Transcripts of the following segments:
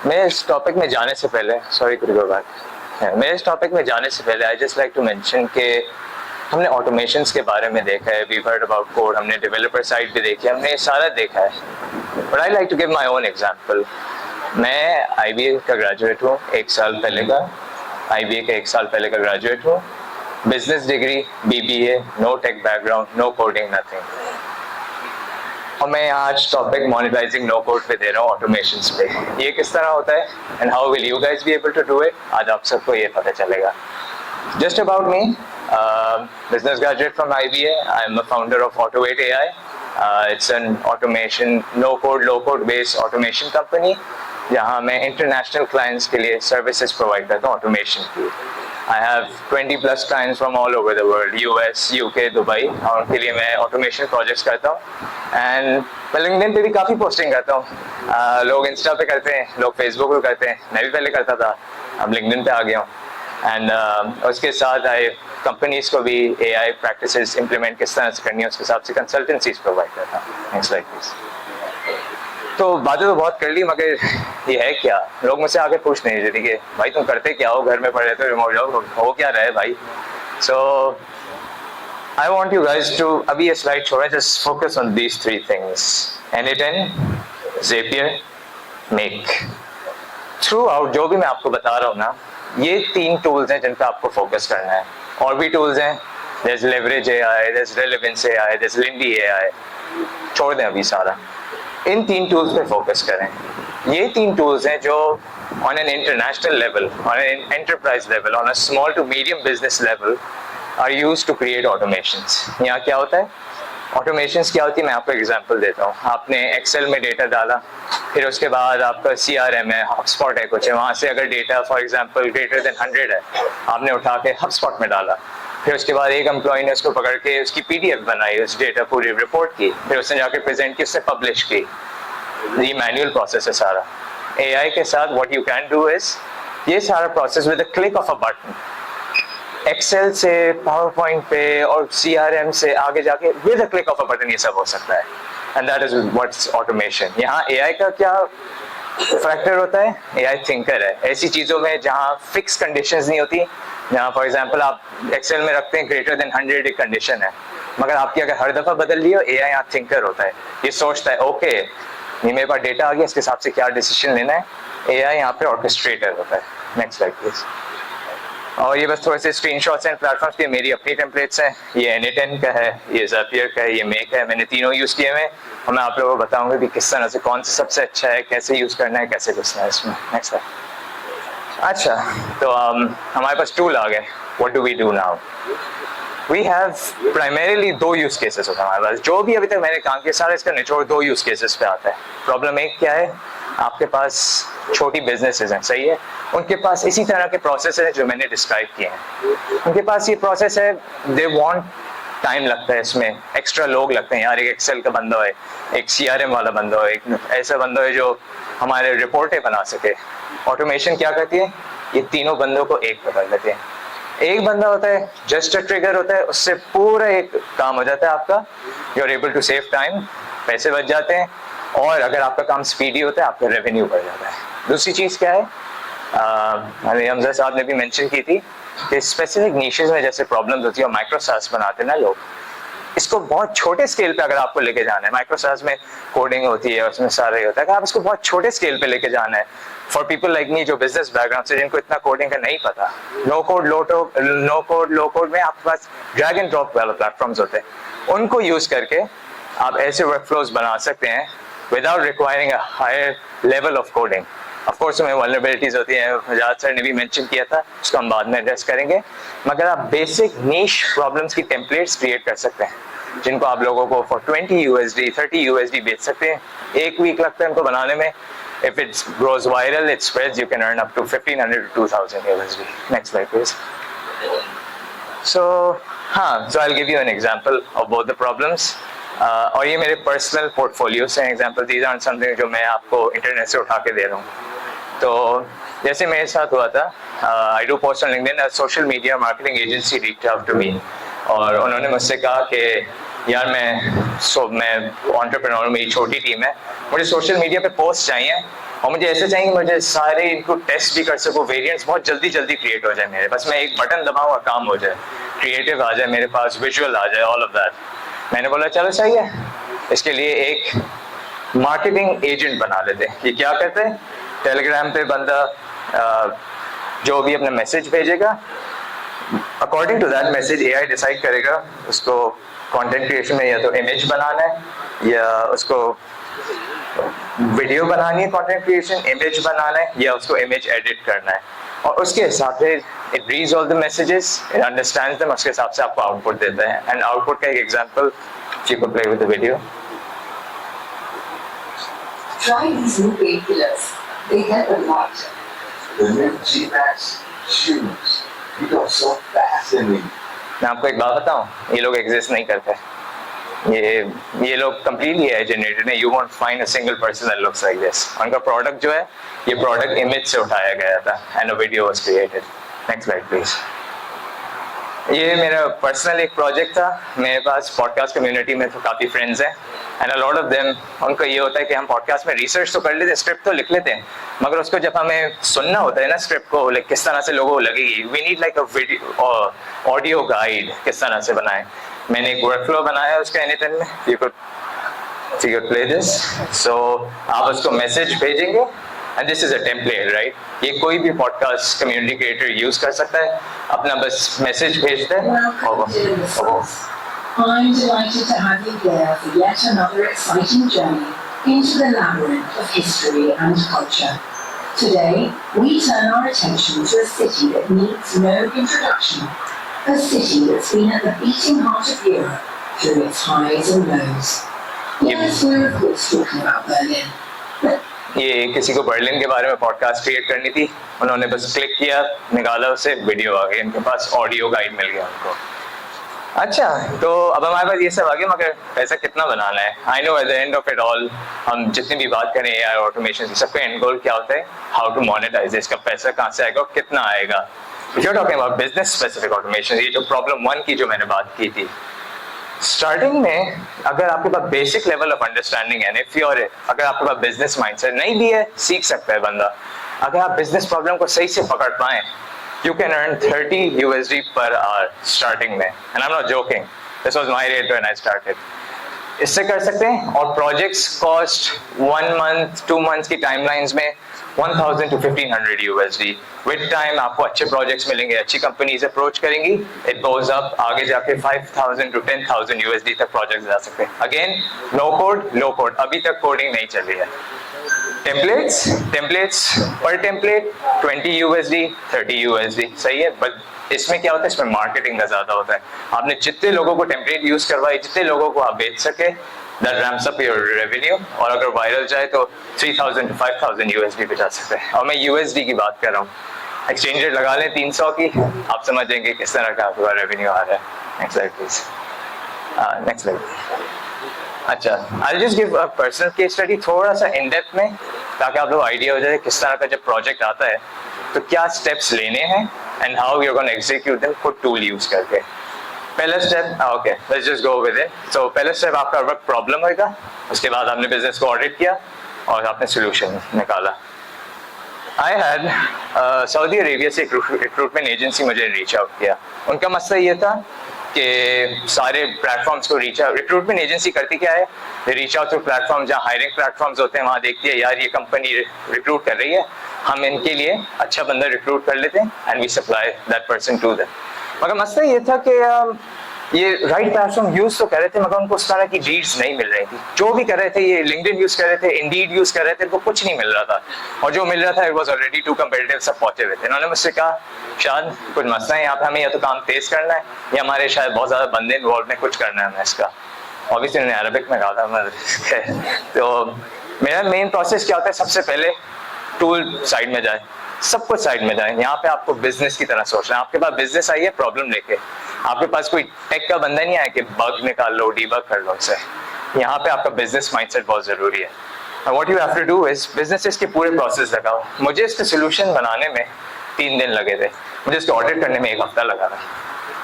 मैं इस टॉपिक में जाने से पहले मैं इस टॉपिक में जाने से पहले I just like to mention कि हमने ऑटोमेशंस के बारे में देखा है, वी हर्ड अबाउट कोड, हमने डेवलपर साइड भी देखी है, हमने ये सारा देखा है। But I like to give my own example. मैं आईबीए का ग्रेजुएट हूँ, 1 साल पहले का आईबीए का 1 साल पहले का ग्रेजुएट हूँ। Business degree, BBA, no tech background, no coding, nothing. और मैं आज टॉपिक मोनेटाइजिंग नो कोड पे दे रहा हूँ, ऑटोमेशंस पे। ये किस तरह होता है and how will you guys be able to do it, आज आप सबको ये पता चलेगा। Just about me, business graduate from IBA, I am a founder of Autovate AI. It's an automation, no code, low code based automation company जहाँ मैं international clients के लिए services provide करता हूँ automation की। I have 20+ clients from all over the world, US, UK, Dubai, और उनके लिए मैं automation projects करता हूँ। And मैं LinkedIn पे भी काफ़ी posting करता हूँ। लोग इंस्टा पे करते हैं, लोग फेसबुक पे करते हैं, मैं भी पहले करता था, अब LinkedIn पे आ गया हूँ। एंड उसके साथ आई कंपनीज को भी AI प्रैक्टिसेस इंप्लीमेंट किस तरह से करनी है उसके हिसाब से कंसल्टेंसीज प्रोवाइड करता हूँ। Next slide please. तो बातें तो बहुत कर ली, मगर ये है क्या, लोग मुझसे आगे पूछ नहीं रहे कि भाई तुम करते क्या हो, घर में पढ़े रहते हो, रिमोट जॉब हो क्या रहा है भाई। So I want you guys to, अभी ये स्लाइड छोड़ें, just focus on these 3 things, n8n, Zapier, Make। Throughout जो भी मैं आपको बता रहा हूँ ना, ये 3 टूल्स हैं जिन पे आपको फोकस करना है। और भी टूल्स हैं, there's leverage AI, there's relevance AI, there's Lindy AI, छोड़ दें अभी सारा, इन 3 टूल्स पे फोकस करें। ये 3 टूल्स हैं जो on an international level, on an enterprise level, on a small to medium business level are used to create automations. यहाँ क्या होता है, ऑटोमेशंस क्या होती है, मैं आपको एग्जांपल देता हूँ। आपने एक्सेल में डेटा डाला, फिर उसके बाद आपका CRM है, HubSpot है कुछ है, वहाँ से अगर data for example greater than 100 है, आपने उठा के HubSpot में डाला। फिर उसके बाद एक एम्प्लॉय ने उसको पकड़ के उसकी PDF बनाई, उस डेटा पूरी रिपोर्ट की, फिर उसने जाके प्रेजेंट की, उससे पब्लिश की। ये मैनुअल प्रोसेस है सारा। AI के साथ what you can do is, ये सारा process with the click of a button, Excel से पावर पॉइंट पे और CRM से आगे जाके with a click of a button ये सब हो सकता है। And that is what's automation. यहाँ AI का क्या फैक्टर होता है, AI थिंकर है। ऐसी चीजों में जहाँ फिक्स कंडीशंस नहीं होती, जहाँ फॉर एग्जांपल आप एक्सेल में रखते हैं ग्रेटर देन 100 एक कंडीशन है, मगर आपकी अगर हर दफा बदल ली हो, AI यहाँ थिंकर होता है। ये सोचता है ओके ये मेरे पास डेटा आ गया, इसके हिसाब से क्या डिसीजन लेना है। AI यहाँ पे ऑर्केस्ट्रेटर होता है। Next slide please. और ये बस थोड़े से स्क्रीनशॉट्स हैं प्लेटफॉर्म्स के, मेरी अपनी टेम्पलेट्स हैं। ये n8n का है, ये Zapier का है, ये Make है। मैंने तीनों यूज किए हैं और मैं आप लोगों को बताऊंगा कि किस तरह से कौन सा सबसे अच्छा है, कैसे यूज करना है, कैसे घुसना है इसमें। नेक्स्ट अच्छा, तो हमारे पास टूल आ गए। What do we do now? We have primarily 2 use cases होता है हमारे पास। जो भी अभी तक मैंने काम किया सारा इसका निचोड़ 2 यूज केसेस पे आता है। प्रॉब्लम एक क्या है, आपके पास छोटी बिजनेसेस हैं, सही है, उनके पास इसी तरह के प्रोसेस है जो मैंने डिस्क्राइब किए हैं। उनके पास ये प्रोसेस है, दे वांट टाइम लगता है इसमें, एक्स्ट्रा लोग लगते हैं यार, एक एक्सेल का बंदा है, एक CRM वाला बंदा है, एक ऐसा बंदा है जो हमारे रिपोर्टें बना सके। ऑटोमेशन क्या करती है, ये तीनों बंदों को एक कर देते हैं। एक बंदा होता है, जस्ट अ ट्रिगर होता है, उससे पूरा एक काम हो जाता है आपका। You are able to save time, पैसे बच जाते हैं, और अगर आपका काम स्पीडी होता है आपका रेवेन्यू बढ़ जाता है। दूसरी चीज क्या है, हमजा साहब ने भी मेंशन की थी कि स्पेसिफिक नीशेस में जैसे प्रॉब्लम्स होती है और माइक्रो सास बनाते हैं ना लोग, इसको बहुत छोटे स्केल पे अगर आपको लेके जाना है, माइक्रो सास में कोडिंग होती है, उसमें सारा ही होता है, अगर आप इसको बहुत छोटे स्केल पे लेके जाना है, फॉर पीपल लाइक मी जो बिजनेस बैकग्राउंड से, जिनको इतना कोडिंग का नहीं पता, नो कोड लो कोड में आपके पास ड्रैग एंड ड्रॉप वाले प्लेटफॉर्म्स होते हैं, उनको यूज करके आप ऐसे वर्कफ्लोज बना सकते हैं without requiring a higher level of coding. Of course उसमें वल्नरेबिलिटीज होती हैं, फजाद सर ने भी मेंशन किया था, उसको हम बाद में एड्रेस करेंगे, मगर आप बेसिक नीश प्रॉब्लम्स की टेम्पलेट्स क्रिएट कर सकते हैं जिनको आप लोगों को फॉर 20 USD 30 USD बेच सकते हैं। 1 वीक लगता है उनको बनाने में। If it grows viral, it spreads, you can earn up to 1500 to 2000 USD. Next slide please. So I'll give you an example of both the problems. और ये मेरे पर्सनल पोर्टफोलियो से एग्जाम्पल, दीज आर समथिंग जो मैं आपको internet से उठा के दे रहा हूँ। तो जैसे मेरे साथ हुआ था, I do post on LinkedIn, social media marketing agency reached out to me और उन्होंने मुझसे कहा कि यार मैं एंटरप्रेन्योर, मेरी छोटी टीम है, मुझे सोशल मीडिया पे पोस्ट चाहिए और मुझे ऐसे चाहिए कि मुझे सारे इनको टेस्ट भी कर सकूँ, वेरिएंट्स बहुत जल्दी जल्दी क्रिएट हो जाए मेरे, बस मैं एक बटन दबाऊँ और काम हो जाए, क्रिएटिव आ जाए मेरे पास, विजुअल आ जाए, ऑल ऑफ दैट। मैंने बोला चलो सही है, इसके लिए एक मार्केटिंग एजेंट बना लेते हैं। ये क्या करते हैं, टेलीग्राम पे बंदा जो भी अपना मैसेज भेजेगा, according to that message AI decide करेगा उसको कंटेंट क्रिएशन में या तो इमेज बनाना है या उसको वीडियो बनानी है, कंटेंट क्रिएशन, इमेज बनाना है या उसको इमेज एडिट करना है, और उसके हिसाब से it reads all the messages, it understands them, उसके हिसाब से आपको आउटपुट देता है। एंड आउटपुट का एक example, you can play with the video. Try these new painkillers. They help a lot. The new G-Max shoes. You go so fast in me. मैं आपको एक बात बताऊं, ये लोग एग्जिस्ट नहीं करते, ये लोग कंप्लीटली एआई जनरेटेड है। You won't find a single person that looks like this. उनका प्रोडक्ट जो है, ये प्रोडक्ट इमेज से उठाया गया था and a video was created. Next slide please. ये मेरा पर्सनल एक प्रोजेक्ट था। मेरे पास पॉडकास्ट कम्युनिटी में तो काफ़ी फ्रेंड्स हैं and a lot of them, उनको ये होता है कि हम पॉडकास्ट में रिसर्च तो कर लेते हैं, स्क्रिप्ट तो लिख लेते हैं, मगर उसको जब हमें सुनना होता है ना स्क्रिप्ट को, लाइक किस तरह से लोगों को लगेगी, we need like a video audio guide, किस तरह से बनाए। मैंने एक वर्कफ्लो बनाया उसका एनीटाइम में, यू कुड प्ले दिस। सो आप उसको मैसेज भेजेंगे and this is a template, right. ये कोई भी पॉडकास्ट कम्युनिटी क्रिएटर यूज कर सकता है, अपना बस मैसेज भेज दे। I'm delighted to have you here for yet another exciting journey into the labyrinth of history and culture. Today, we turn our attention to a city that needs no introduction, a city that's been at the beating heart of Europe through its highs and lows. Yes, we're of course talking about Berlin. ये किसी को Berlin के बारे में podcast create करनी थी, उन्होंने बस क्लिक किया, निकाला, उसे वीडियो आ गई, इनके पास ऑडियो गाइड मिल गया उनको। अच्छा, तो अब हमारे पास ये सब आ गया, मगर पैसा कितना बनाना है? I know at the end of it all, हम जितनी भी बात करें एआई ऑटोमेशन, सबका एंड गोल क्या होता है? हाउ टू मोनेटाइज, इसका पैसा कहाँ से आएगा और कितना आएगा। If you are talking about business specific automation, ये जो प्रॉब्लम 1 की जो मैंने बात की थी, स्टार्टिंग में अगर आपके पास बेसिक लेवल ऑफ अंडरस्टैंडिंग है, अगर आपके पास बिजनेस माइंडसेट नहीं भी है, सीख सकता है बंदा। अगर आप बिजनेस प्रॉब्लम को सही से पकड़ पाए, you can earn 30 USD per hour starting में, and I'm not joking, this was my rate when I started। इससे कर सकते हैं, और प्रोजेक्ट्स कॉस्ट 1 month 2 months की टाइमलाइंस में 1000 to 1500 USD। विद टाइम आपको अच्छे प्रोजेक्ट्स मिलेंगे, अच्छी कंपनीज अप्रोच करेंगी, इट गोज अप, आगे जाके 5000 to 10,000 USD तक प्रोजेक्ट्स जा सकते हैं। अगेन नो कोड, अभी तक कोडिंग नहीं चल रही है। टेम्पलेट्स पर टेम्पलेट 20 USD 30 USD, सही है। बट इसमें क्या होता है, इसमें मार्केटिंग का ज्यादा होता है। आपने जितने लोगों को टेम्पलेट यूज करवाए, जितने लोगों को आप बेच सके, that ramps up your revenue, और अगर वायरल जाए तो 3000 to 5000 USD पे जा सकते हैं। और मैं USD की बात कर रहा हूँ, एक्सचेंज रेट लगा लें 300 की, आप समझेंगे किस तरह का आपका रेवेन्यू आ रहा है। Next slide please. Next slide. अच्छा, I'll just give a personal case study थोड़ा सा इन डेप्थ में, ताकि आप लोग आइडिया हो जाए किस तरह का जब प्रोजेक्ट आता है तो क्या स्टेप्स लेने हैं and how you are gonna execute them खुद टूल यूज करके। पहला step, okay let's just go with it. So पहला स्टेप आपका वर्क प्रॉब्लम होगा, उसके बाद आपने बिजनेस को ऑडिट किया और आपने सोल्यूशन निकाला। आई हैड सऊदी अरेबिया से एक रिक्रूटमेंट एजेंसी मुझे रीच आउट किया। उनका मसला ये था कि सारे प्लेटफॉर्म्स को रिक्रूटमेंट एजेंसी करती क्या है, रीच आउट टू प्लेटफॉर्म, जहाँ हायरिंग प्लेटफॉर्म्स होते हैं, वहाँ देखती है यार ये कंपनी रिक्रूट कर रही है, हम इनके लिए अच्छा बंदा रिक्रूट कर लेते हैं and we supply that person to them. मगर मसला ये था कि ये राइट प्लेटफॉर्म यूज तो कर रहे थे, मगर उनको उस तरह की लीड्स नहीं मिल रही थी। जो भी कर रहे थे, ये लिंक्डइन यूज कर रहे थे, इंडीड यूज कर रहे थे, इनको कुछ नहीं मिल रहा था, और जो मिल रहा था it was already too competitive, सब पहुंचे हुए थे। इन्होंने मुझसे कहा शायद कुछ मसला है यहाँ पे, हमें या तो काम तेज करना है या हमारे शायद बहुत ज्यादा बंदे इन्वॉल्व में कुछ करना है हमें इसका। ऑब्वियसली उन्होंने अरबिक में कहा था। तो मेरा मेन प्रोसेस क्या होता है, सबसे पहले टूल साइड में जाए, सब कुछ साइड में जाए। यहाँ पे आपको बिजनेस की तरह सोचना है। आपके पास बिजनेस आई है प्रॉब्लम लेके, आपके पास कोई टेक का बंदा नहीं आया कि बग निकाल लो, डीबग कर लो उसे। यहाँ पे आपका बिजनेस माइंडसेट बहुत जरूरी है। What you have to do is business के पूरे प्रोसेस लगाओ। मुझे इसके सोल्यूशन बनाने में 3 दिन लगे थे, मुझे इसको ऑडिट करने में 1 हफ्ता लगा था।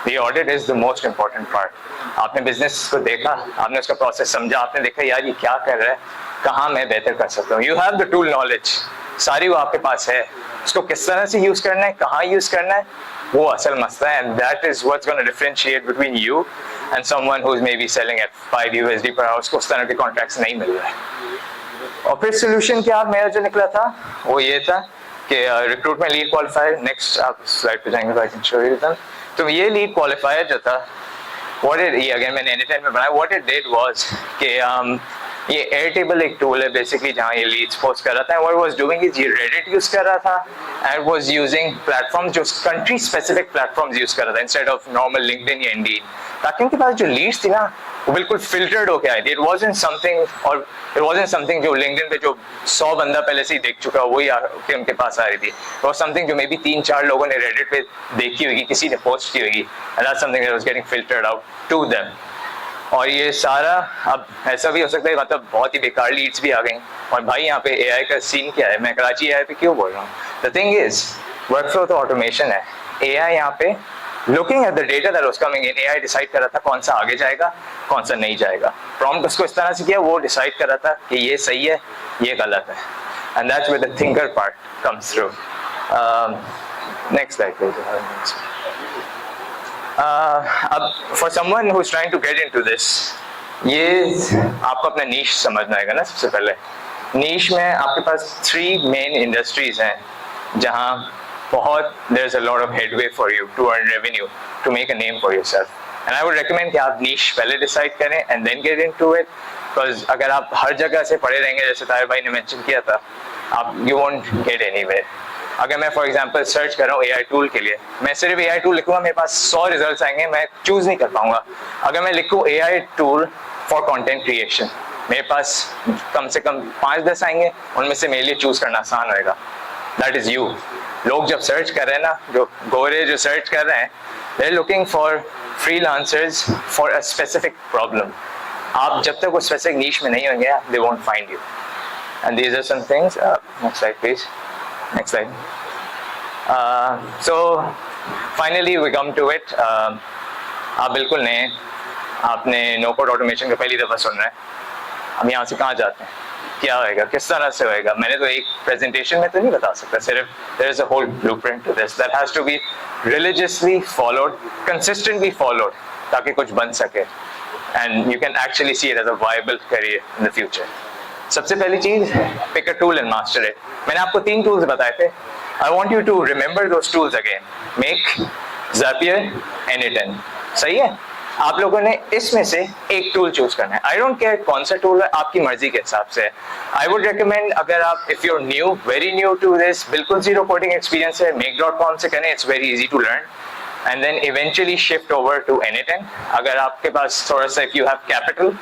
The audit is the most important part. आपने बिजनेस को देखा, आपने उसका प्रोसेस समझा, आपने देखा यार ये क्या कर रहा है, कहाँ मैं बेहतर कर सकता हूँ. You have the tool knowledge, सारी वो आपके पास है. उसको किस तरह से यूज करना है, कहाँ यूज करना है, वो असल मसला है. And that is what's going to differentiate between you and someone who's maybe selling at 5 USD per hour. उसको उस तरह के कॉन्ट्रैक्ट्स नहीं मिल रहे. और फिर सोल्यूशन क्या मेरा जो निकला था वो ये था कि रिक्रूटमेंट लीड क्वालिफायर. नेक्स्ट आप स्लाइड पे जाएंगे तो I can show you that. तो ये लीड क्वालिफायर जो था, व्हाट इट, ये अगेन मैंने एनीटाइम में बनाया. व्हाट इट डिड वाज कि ये एयरटेबल एक टूल है बेसिकली जहाँ ये लीड्स पोस्ट कर रहा था. व्हाट वाज डूइंग इज ये रेडिट यूज कर रहा था एंड वाज यूजिंग प्लेटफॉर्म जो कंट्री स्पेसिफिक प्लेटफॉर्म्स यूज कर रहा था इंस्टेड ऑफ नॉर्मल लिंक्डइन या इंडीड, ताकि उनके पास जो लीड्स थी ना वो बिल्कुल फिल्टर्ड होके आई थी. इट वाजंट समथिंग जो लिंक्डइन पे जो 100 बंदा पहले से ही देख चुका वही आके उनके पास आ रही थी. इट वाज समथिंग जो मे बी 3-4 लोगों ने रेडिट पे देखी होगी, किसी ने पोस्ट की होगी, and that's something that was getting filtered out to them. और ये सारा अब ऐसा भी हो सकता है मतलब बहुत ही बेकार लीड्स भी आ गई. और भाई यहाँ पे एआई का सीन क्या है, मैं कराची एआई पे क्यों बोल रहा हूँ. द थिंग इज वर्कफ्लो तो ऑटोमेशन है. एआई यहाँ पे looking at the data that was coming in, AI decide कर रहा था कौन सा आगे जाएगा कौन सा नहीं जाएगा. प्रॉम्प्ट उसको इस तरह से किया, वो डिसाइड कर रहा था कि ये सही है ये गलत है. And that's where the thinker part comes through. Next slide please. अब for someone who is trying to get into this, ये आपको अपना नीश समझना है ना. सबसे पहले नीश में आपके पास 3 मेन इंडस्ट्रीज हैं जहां बहुत there is a lot of headway for you to earn revenue, to make a name for yourself. And I would recommend कि आप niche पहले decide करें and then get into it, because अगर आप हर जगह से पढ़े रहेंगे जैसे ताहिर भाई ने mention किया था, आप you won't get anywhere. अगर मैं for example search कर रहा हूँ AI tool के लिए, मैं सिर्फ AI tool लिखूंगा मेरे पास 100 results आएंगे, मैं choose नहीं कर पाऊंगा. अगर मैं लिखूँ AI tool for content creation, मेरे पास कम से कम 5-10 आएंगे, उनमें से मेरे लिए choose करना आसान होएगा. That is you. लोग जब सर्च कर रहे हैं ना, जो गोरे जो सर्च कर रहे हैं, they're looking for freelancers for a specific problem. आप जब तक वो specific niche में नहीं होंगे, they won't find you. And these are some things. Next slide, please. Next slide. So finally we come to it. आप बिल्कुल नए, आपने नो कोड ऑटोमेशन का पहली दफा सुन रहे हैं. हम यहाँ से कहाँ जाते हैं, क्या होएगा, किस तरह से होएगा, मैंने तो एक प्रेजेंटेशन में तो नहीं बता सकता. सिर्फ there is a whole blueprint to this that has to be religiously followed, consistently followed, ताकि कुछ बन सके and you can actually see it as a viable career in the future. सबसे पहली चीज, pick a tool and master it. मैंने आपको 3 tools बताए थे. I want you to remember those tools again. Make, Zapier, Anytime. सही है. आप लोगों ने इसमें से एक टूल चूज करना है. आई डोंट केयर कौन सा टूल है, आपकी मर्जी के हिसाब से. आई वुड रिकमेंड, अगर आप if you are new, very new to this, बिल्कुल जीरो कोडिंग एक्सपीरियंस है, make.com से करें. It's very easy to learn and then eventually shift over to Anytime. अगर आपके पास थोड़ा सा, if you have capital,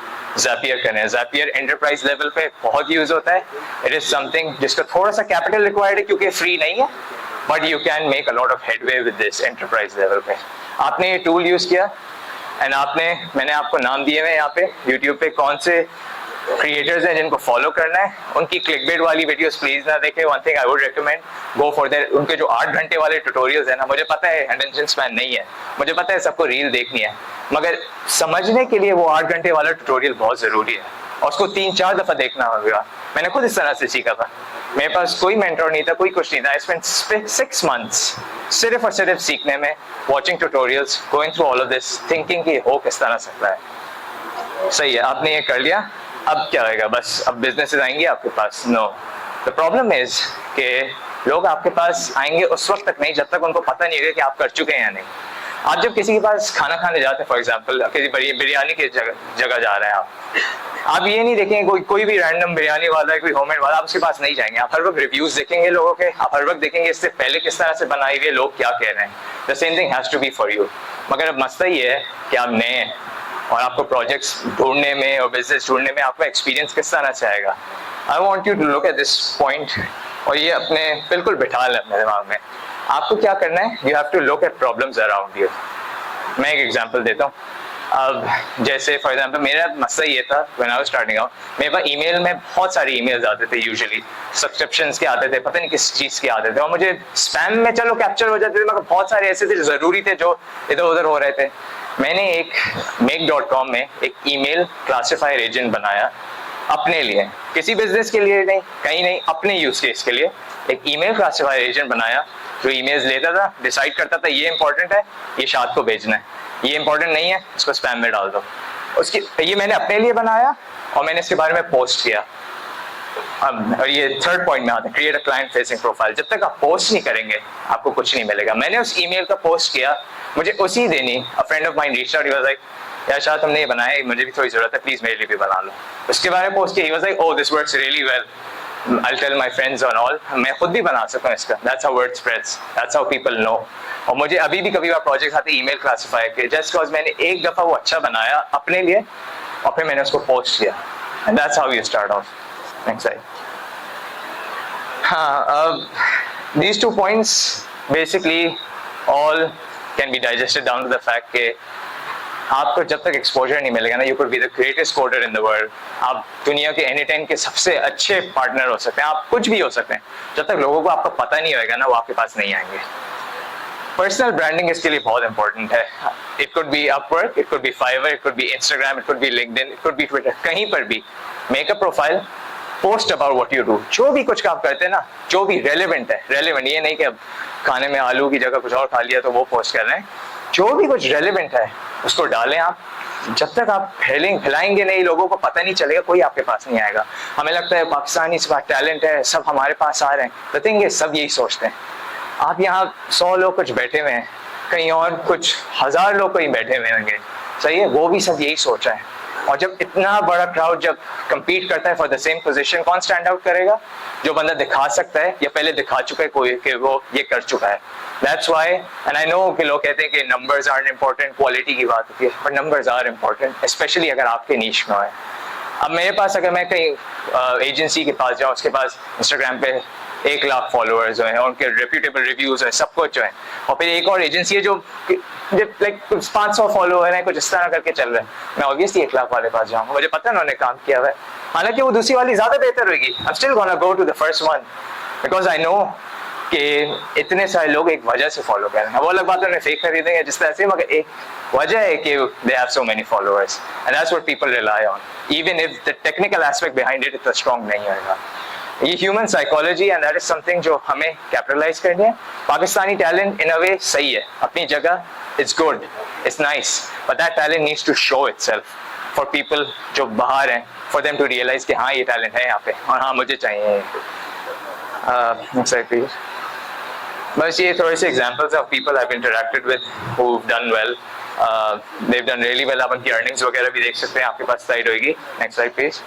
Zapier करें. Zapier एंटरप्राइज लेवल पे बहुत यूज होता है. इट इज समथिंग जिसका थोड़ा सा कैपिटल रिक्वायर्ड है क्योंकि फ्री नहीं है, but you can make a lot of headway with this enterprise level पे. आपने ये टूल यूज किया एंड मैंने आपको नाम दिए हुए यहाँ पे यूट्यूब पे कौन से क्रिएटर्स हैं जिनको फॉलो करना है. उनकी क्लिकबेट वाली वीडियोस प्लीज ना देखें. One thing I would recommend, go for their. उनके जो 8 घंटे वाले ट्यूटोरियल्स है ना, मुझे पता है अटेंशन स्पैन नहीं है, मुझे पता है सबको रील देखनी है, मगर समझने के लिए वो 8 घंटे वाला ट्यूटोरियल बहुत जरूरी है और उसको 3-4 दफा देखना होगा. मैंने खुद इस तरह से सीखा था. मेरे पास कोई मेंटर नहीं था, कोई कुछ नहीं था. आई स्पेंट 6 months सिर्फ और सिर्फ सीखने में, watching tutorials, going through all of this, thinking कि हो किस तरह सकता है. सही है, आपने ये कर लिया. अब क्या होगा, बस अब बिजनेसेस आएंगे आपके पास. नो, द प्रॉब्लम इज कि लोग आपके पास आएंगे उस वक्त तक नहीं जब तक उनको पता नहीं है कि आप कर चुके हैं या नहीं. आप जब किसी के पास खाना खाने जाते हैं, फॉर एग्जांपल किसी बिरयानी की जगह जा रहे हैं, आप ये नहीं देखेंगे कोई भी रैंडम बिरयानी वाला है, कोई होममेड वाला, आप उसके पास नहीं जाएंगे. आप हर वक्त रिव्यूज देखेंगे लोगों के, आप हर वक्त देखेंगे इससे पहले किस तरह से बनाई हुई है, लोग क्या कह रहे हैं. The same thing has to be for you. मगर अब मसला ये है कि आप नए हैं और आपको प्रोजेक्ट्स ढूंढने में और बिजनेस ढूंढने में आपका एक्सपीरियंस किस तरह से आएगा. I want you to look at this point और ये अपने बिल्कुल बिठा लें अपने दिमाग में. आपको क्या करना है, you have to look at problems around you. मैं एक एग्जांपल देता हूँ. अब जैसे फॉर एग्जांपल मेरा मसला ये था when I was starting out, मेरे पास ईमेल में बहुत सारे ईमेल्स आते थे, यूजुअली सब्सक्रिप्शंस के आते थे, पता नहीं किस चीज़ के आते थे, और मुझे स्पैम में चलो कैप्चर हो जाते थे, मगर बहुत सारे ऐसे थे ज़रूरी थे जो इधर उधर हो रहे थे। मैंने एक make.com में एक ईमेल क्लासिफायर एजेंट बनाया अपने लिए, किसी बिजनेस के लिए नहीं, कहीं नहीं, अपने यूज केस के लिए एक ईमेल क्लासिफायर एजेंट बनाया जो ईमेल्स लेता था, डिसाइड करता था ये इंपॉर्टेंट है, ये शाद को भेजना है, ये इंपॉर्टेंट नहीं है, इसको स्पैम में डाल दो। उसकी ये मैंने अपने लिए बनाया और मैंने इसके बारे में पोस्ट किया। अब और ये थर्ड पॉइंट में आता है, create a client facing profile. जब तक आप पोस्ट नहीं करेंगे आपको कुछ नहीं मिलेगा। मैंने उस ईमेल का पोस्ट किया, मुझे उसी दिन ही a friend of mine reached out, he was like यार शायद तुमने ये बनाया है, मुझे भी थोड़ी जरूरत है, प्लीज मेरे लिए भी बना लो। उसके बारे में पोस्ट किया, ही was like oh this works really well, I'll tell my friends and all, मैं खुद भी बना सकता हूँ इसका। That's how word spreads, that's how people know। और मुझे अभी भी कभी बार प्रोजेक्ट आते ईमेल क्लासिफायर के, जस्ट बिकॉज मैंने एक दफा वो अच्छा बनाया अपने लिए और फिर मैंने उसको पोस्ट किया, and that's how you start off। Next slide। हाँ, these 2 points basically all can be digested down to the fact के आपको जब तक एक्सपोजर नहीं मिलेगा ना, you could be the greatest coder in the world, आप दुनिया के एनी टाइम के सबसे अच्छे पार्टनर हो सकते हैं, आप कुछ भी हो सकते हैं, जब तक लोगों को आपका पता नहीं होगा ना वो आपके पास नहीं आएंगे। पर्सनल ब्रांडिंग इसके लिए बहुत इंपॉर्टेंट है। It could be Upwork, it could be Fiverr, it could be Instagram, it could be LinkedIn, it could be Twitter, कहीं पर भी make a profile, post about what you do, जो भी कुछ आप करते हैं ना, जो भी रेलेवेंट है, रेलेवेंट ये नहीं कि अब खाने में आलू की जगह कुछ और खा लिया तो वो पोस्ट कर रहे हैं, जो भी कुछ रेलेवेंट है उसको डालें आप। जब तक आप फैलाएंगे नहीं, लोगों को पता नहीं चलेगा, कोई आपके पास नहीं आएगा। हमें लगता है पाकिस्तानी सब टैलेंट है, सब हमारे पास आ रहे हैं, द थिंग इज सब यही सोचते हैं। आप यहाँ 100 लोग कुछ बैठे हुए हैं, कहीं और कुछ 1000 लोग कहीं बैठे हुए होंगे, सही है, वो भी सब यही सोच रहे हैं। और जब इतना बड़ा क्राउड जब compete करता है फॉर द सेम पोजीशन, कौन स्टैंड आउट करेगा? जो बंदा दिखा सकता है या पहले दिखा चुका है कोई कि वो ये कर चुका है। That's why, and I know कि लोग कहते हैं कि numbers aren't important, quality की बात होती है, but numbers are important, especially अगर आपके niche में है। अब मेरे पास अगर मैं कहीं एजेंसी के पास जाऊँ, उसके पास इंस्टाग्राम पे 1 लाख फॉलोअर्स जो हैं, उनके रेप्यूटेबल रिव्यूज हैं, सब कुछ जो है, और फिर एक और एजेंसी है जो लाइक 500 फॉलोअर है, कुछ इस तरह करके चल रहा है, मैं ऑब्वियसली 1 लाख वाले पास जाऊंगा, मुझे पता है उन्होंने काम किया हुआ है, हालांकि वो दूसरी वाली ज्यादा बेहतर होगी। I'm still gonna go to the first one because I know कि इतने सारे लोग एक वजह से फॉलो कर रहे हैं। वो अलग बात है उन्हें फेक खरीदेंगे जिस तरह से, मगर एक वजह है कि they have so many followers and that's what people rely on, even if the technical aspect behind it इतना strong नहीं होगा। ये human psychology and that is something जो हमें कैपिटलाइज करनी है। पाकिस्तानी टैलेंट इन अ वे सही है, अपनी जगह, it's good, it's nice, but that talent needs to show itself for people जो बाहर हैं, फॉर देम टू रियलाइज कि हाँ ये टैलेंट है यहाँ पे और हाँ मुझे चाहिए। प्लीज बस ये थोड़े से examples of people I have interacted with who have done well, they have done really well. आप उनकी अर्निंग्स वगैरह भी देख सकते हैं, आपके पास स्लाइड होगी। Next slide please.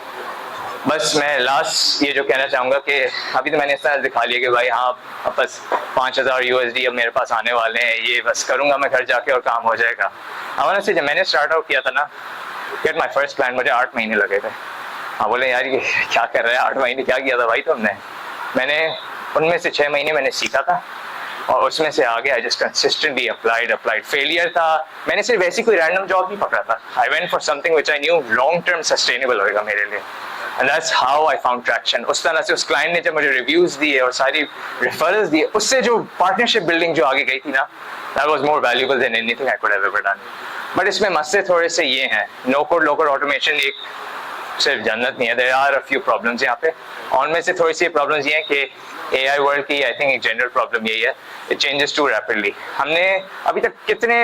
बस मैं लास्ट ये जो कहना चाहूँगा कि अभी तो मैंने इस तरह दिखा लिया कि भाई हाँ बस 5000 USD अब मेरे पास आने वाले हैं, ये बस करूँगा मैं घर जाके और काम हो जाएगा। हमारा से जब मैंने स्टार्ट आउट किया था ना, गेट माई फर्स्ट क्लाइंट, मुझे 8 महीने लगे थे। हाँ बोले यार ये क्या कर रहा है, 8 महीने क्या किया था भाई तुमने? मैंने उनमें से 6 महीने मैंने सीखा था और उसमें से आगे I just consistently applied. Failure था, मैंने सिर्फ ऐसी कोई रैंडम जॉब नहीं पकड़ा था, I went for something which I knew long term sustainable होगा मेरे लिए, and that's how I found traction. उस तरह से उस क्लाइंट ने जब मुझे रिव्यूज दिए और सारी रेफरल्स दिए, उससे जो पार्टनरशिप बिल्डिंग जो आगे गई थी ना, that was more valuable than anything I could have ever done. But इसमें मसले थोड़े से ये हैं, no code low code automation एक सिर्फ जन्नत नहीं है, there are a few problems यहाँ पे, और उनमें से थोड़ी सी प्रॉब्लम्स ये हैं कि AI वर्ल्ड की आई थिंक एक जनरल प्रॉब्लम यही है, इट चेंजेस टू रैपिडली। हमने अभी तक कितने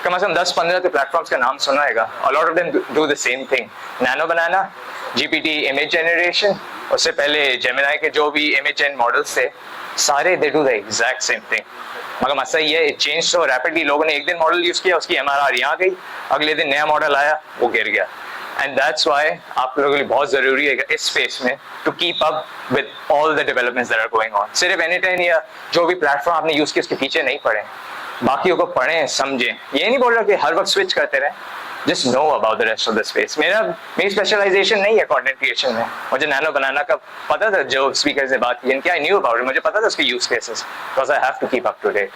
कम से कम 10-15 के प्लेटफॉर्म्स का नाम सुना होगा, और lot of them do the same thing. Nano banana, GPT image generation, उससे पहले जेमिनाई के जो भी इमेज एंड मॉडल्स थे सारे they do the exact same thing, मगर मसला ये है इट चेंज सो रैपिडली। लोगों ने एक दिन मॉडल यूज किया, उसकी MRR यहाँ गई, अगले दिन नया मॉडल आया वो गिर गया। एंड दैट्स वाई आप लोगों के लिए बहुत जरूरी है इस स्पेस में to keep up with all the developments that are going on. सिर्फ एनीटाइम या जो भी प्लेटफॉर्म आपने यूज किया उसके पीछे नहीं पड़े, बाकियों को पढ़ें समझें। ये नहीं बोल रहा कि हर वक्त स्विच करते रहें, just know about the rest of the space. मेरी स्पेशलाइजेशन नहीं है कंटेंट क्रिएशन में, मुझे नैनो बनाना का पता था, जो स्पीकर से बात की आई न्यू अबाउट इट, मुझे पता था उसके use cases, because I have to keep up to date.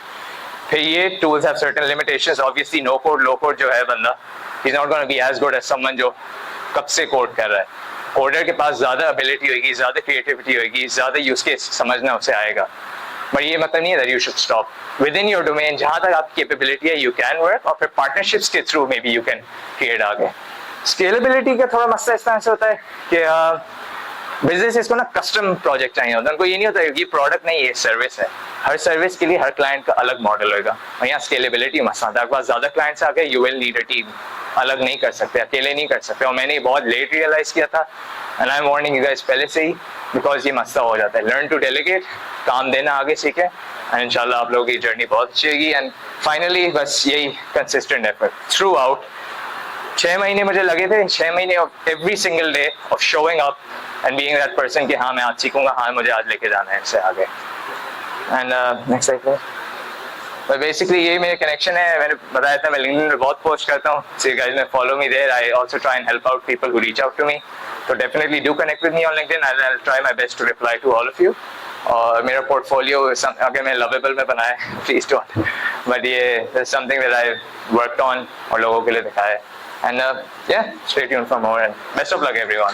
फिर ये tools have certain limitations, obviously no code low code जो है बंदा is not gonna be as good as someone जो कब से कोड कर रहा है। कोडर के पास ज़्यादा एबिलिटी होगी, ज़्यादा क्रिएटिविटी होगी, ज़्यादा यूज केस समझना उसे आएगा, बट ये मतलब नहीं है that you should stop with in your domain. जहाँ तक आपकी कैपेबिलिटी है यू कैन वर्क, और फिर पार्टनरशिप्स के through may be you can create आगे। स्केलेबिलिटी का थोड़ा मसला इस तरह से होता है कि बिजनेस को ना कस्टम प्रोजेक्ट चाहिए होता है, उनको ये नहीं होता ये प्रोडक्ट नहीं ये सर्विस है, हर सर्विस के लिए हर क्लाइंट का अलग मॉडल होगा, और यहाँ स्केलेबिलिटी मसला आता है। आपके पास ज़्यादा क्लाइंट्स आ गए, you will need a team, अलग नहीं कर सकते, अकेले नहीं कर सकते, और मैंने ये बहुत लेट रियलाइज़ किया था, and I am warning you guys पहले से ही, बिकॉज ये मसला हो जाता है। लर्न टू डेलीगेट, काम देना आगे सीखें, एंड इंशाल्लाह आप लोगों की जर्नी बहुत अच्छी होगी। एंड फाइनली बस यही कंसिस्टेंट एफर्ट थ्रू आउट। 6 महीने मुझे लगे थे, 6 महीने of every single day of showing up and being that person कि हाँ मैं आज सीखूंगा, हाँ मुझे आज लेके जाना है इससे आगे। And next slide. पर बेसिकली यही मेरे कनेक्शन है, मैंने बताया था मैं लिंक्डइन में बहुत पोस्ट करता हूँ, सो गाइस में follow me there, I also try and help out people who reach out to me, तो definitely do connect with me on LinkedIn, I will try my best to reply to all of you. और मेरा portfolio अगर मैं Lovable में बनाया please don't, but ये something that I worked on और लोगों के लिए दिखाया है। And yeah, stay tuned for more and best of luck everyone.